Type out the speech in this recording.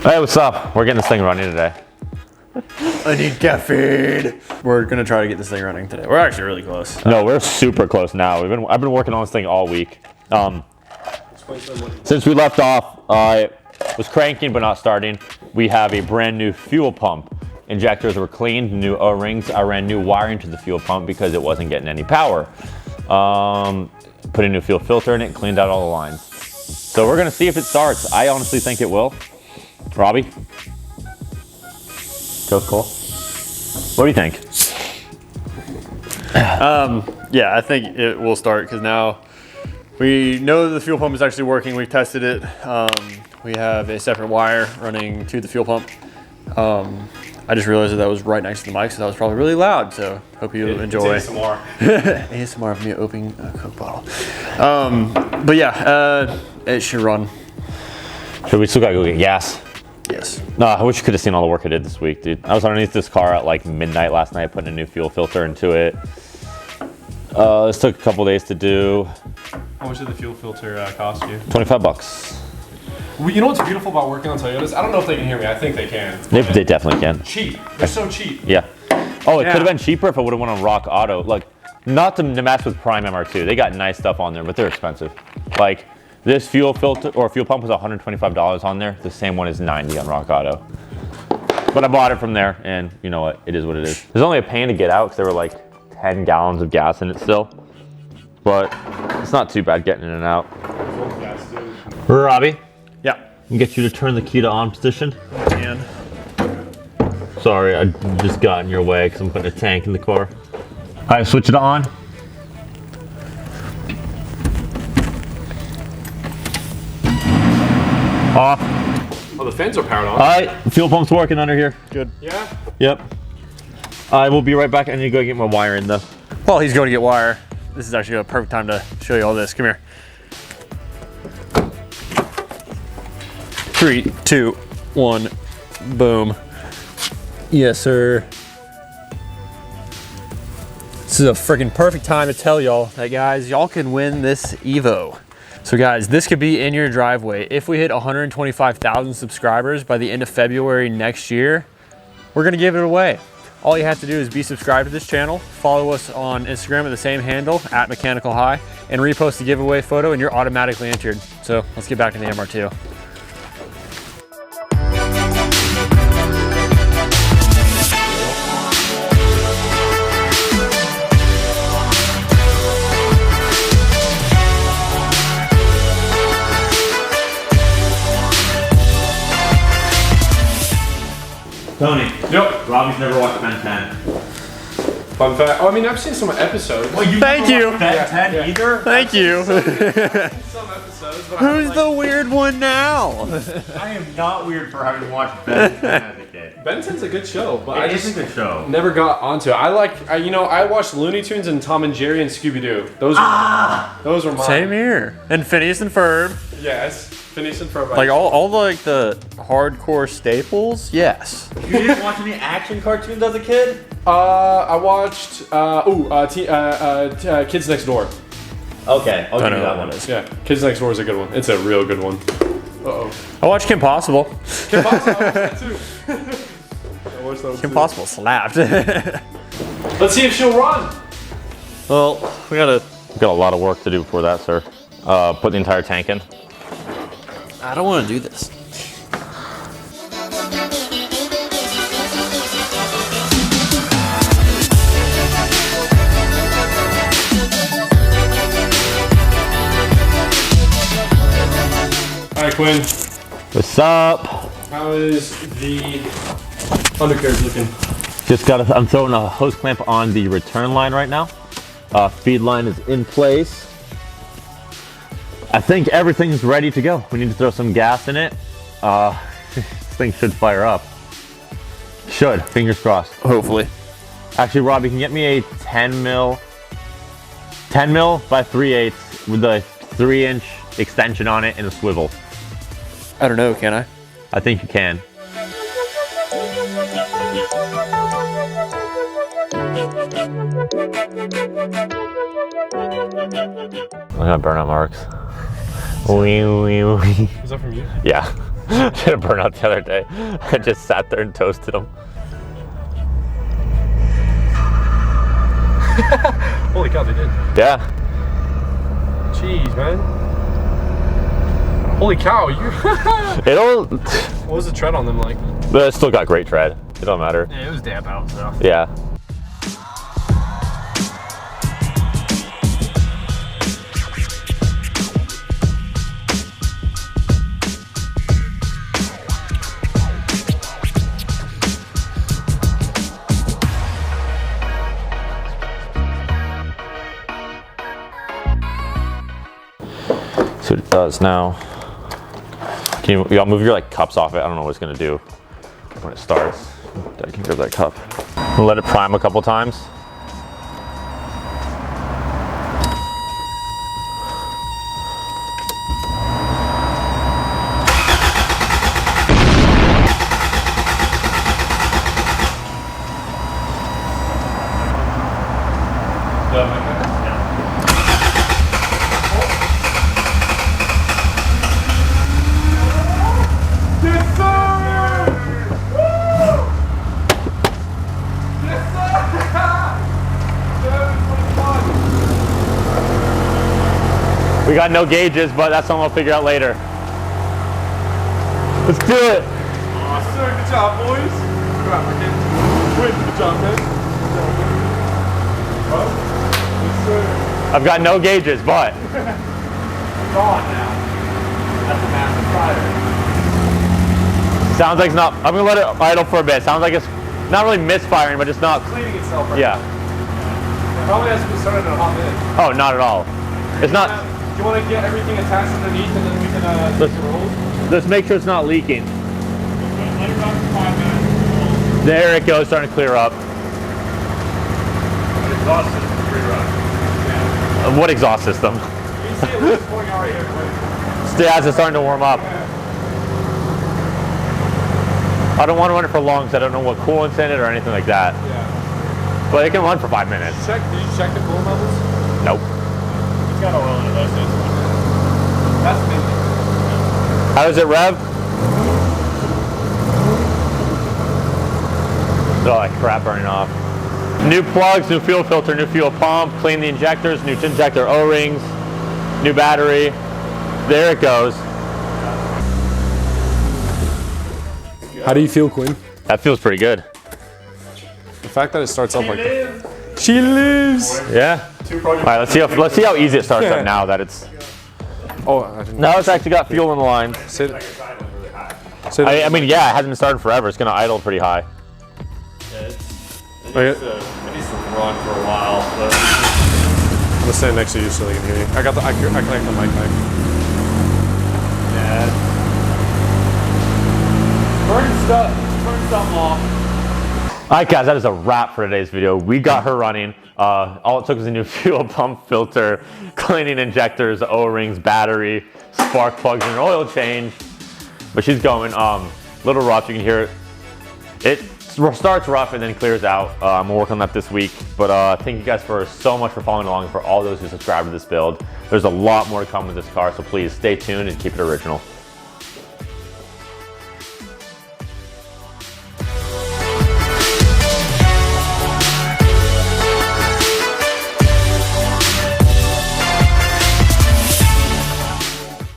Hey, what's up? We're getting this thing running today. I need caffeine. We're gonna try to get this thing running today. We're actually really close. No, we're super close now. I've been working on this thing all week. Since we left off, I was cranking but not starting. We have a brand new fuel pump. Injectors were cleaned, new O-rings. I ran new wiring to the fuel pump because it wasn't getting any power. Put a new fuel filter in it, cleaned out all the lines. So we're gonna see if it starts. I honestly think it will. Robbie? Goes cool. What do you think? Yeah, I think it will start because now we know the fuel pump is actually working. We've tested it. We have a separate wire running to the fuel pump. I just realized that was right next to the mic, so that was probably really loud. So hope you enjoy. ASMR. ASMR of me opening a Coke bottle. But yeah, it should run. So we still gotta go get gas. Yes. No, I wish you could have seen all the work I did this week, dude. I was underneath this car at like midnight last night, putting a new fuel filter into it. This took a couple days to do. How much did the fuel filter cost you? $25. Well, you know what's beautiful about working on Toyotas? I don't know if they can hear me. I think they can. They definitely can. Cheap. They're so cheap. Yeah. Oh, it could have been cheaper if I would have went on Rock Auto. Like, not to mess with Prime MR2. They got nice stuff on there, but they're expensive. Like, this fuel filter or fuel pump was $125 on there. The same one is $90 on Rock Auto. But I bought it from there, and you know what? It is what it is. There's only a pain to get out because there were like 10 gallons of gas in it still. But it's not too bad getting in and out. Robbie? Yeah. Get you to turn the key to on position. And Sorry, I just got in your way because I'm putting a tank in the car. All right, switch it on. Off. Oh, the fans are powered on. All right, fuel pump's working under here. good. Yeah? Yep. I will be right back. I need to go get my wire in though. While he's going to get wire, this is actually a perfect time to show you all this. Come here. 3, 2, 1, boom. Yes, sir. This is a freaking perfect time to tell y'all that, guys, y'all can win this Evo. So guys, this could be in your driveway. If we hit 125,000 subscribers by the end of February next year, we're gonna give it away. All you have to do is be subscribed to this channel, follow us on Instagram at the same handle, @MechanicalHigh, and repost the giveaway photo and you're automatically entered. So let's get back to the MR2. Tony. Yep. Robbie's never watched Ben 10. Fun fact. Oh, I mean, I've seen some episodes. Thank you. Ben 10 either? Thank you. Some episodes, but Who's the weird one now? I am not weird for having watched Ben 10 as a kid. Ben 10's a good show, but I It is just a good show. never got onto it. I watched Looney Tunes and Tom and Jerry and Scooby Doo. Those were mine. Same here. And Phineas and Ferb. Yes. Phineas and Ferb. Like all like the hardcore staples, yes. You didn't watch any action cartoons as a kid? I watched Kids Next Door. Okay, I'll give you know that what one. it is. Yeah, Kids Next Door is a good one. It's a real good one. Uh-oh. I watched Kim Possible. Kim Possible, I watched that too. I watched that Kim too. Possible slapped. Let's see if she'll run. Well, we got a lot of work to do before that, sir. Put the entire tank in. I don't want to do this. All right, Quinn. What's up? How is the undercarriage looking? I'm throwing a hose clamp on the return line right now. Feed line is in place. I think everything's ready to go. We need to throw some gas in it. This thing should fire up. Should, fingers crossed. Hopefully. Actually, Robbie, can you get me a 10 mil by 3/8 with a 3-inch extension on it and a swivel? I don't know, can I? I think you can. I got burnout marks. Is that from you? Yeah. Did a burnout the other day. I just sat there and toasted them. Holy cow, they did. Yeah. Jeez, man. Holy cow, you. It'll. What was the tread on them like? But it still got great tread. It don't matter. Yeah, it was damp out, so. Yeah. So what it does now. Can y'all move your like cups off it? I don't know what it's gonna do when it starts. I can grab that cup. We'll let it prime a couple times. We got no gauges, but that's something we'll figure out later. Let's do it. Awesome. Good job, boys. Good job, man. I've got no gauges, but. It's on now. That's a massive fire. Sounds like it's not, I'm gonna let it idle for a bit. Sounds like it's not really misfiring, but it's not. Cleaning itself right Yeah. now. It probably has to be started at a hot minute. Oh, not at all. It's not. Do you want to get everything attached underneath and then we can take the rolls? Let's make sure it's not leaking. Let it run for 5 minutes. There it goes, starting to clear up. Exhaust system rerun. What exhaust system? You see it was pouring out right here. As it's starting to warm up. I don't want to run it for long because I don't know what coolant's in it or anything like that. Yeah. But it can run for 5 minutes. Did you check the coolant levels? Nope. It's got oil in it, that's it. That's amazing. How does it rev? Oh, like crap burning off. New plugs, new fuel filter, new fuel pump, clean the injectors, new injector O-rings, new battery. There it goes. How do you feel, Quinn? That feels pretty good. The fact that it starts up like that. She lives! Yeah. All right, let's see how easy it starts up now that it's. Oh, I didn't. Now it's actually got fuel in the line. I mean, yeah, it hasn't been started forever. It's gonna idle pretty high. It needs to run for a while, but. I'm gonna stand next to you so they can hear you. I connect the mic back. Yeah. Burn something off. All right, guys, that is a wrap for today's video. We got her running. All it took was a new fuel pump filter, cleaning injectors, O-rings, battery, spark plugs, and an oil change. But she's going. Little rough. You can hear it. It starts rough and then clears out. I'm gonna work on that this week. But thank you guys so much for following along. For all those who subscribe to this build, there's a lot more to come with this car. So please stay tuned and keep it original.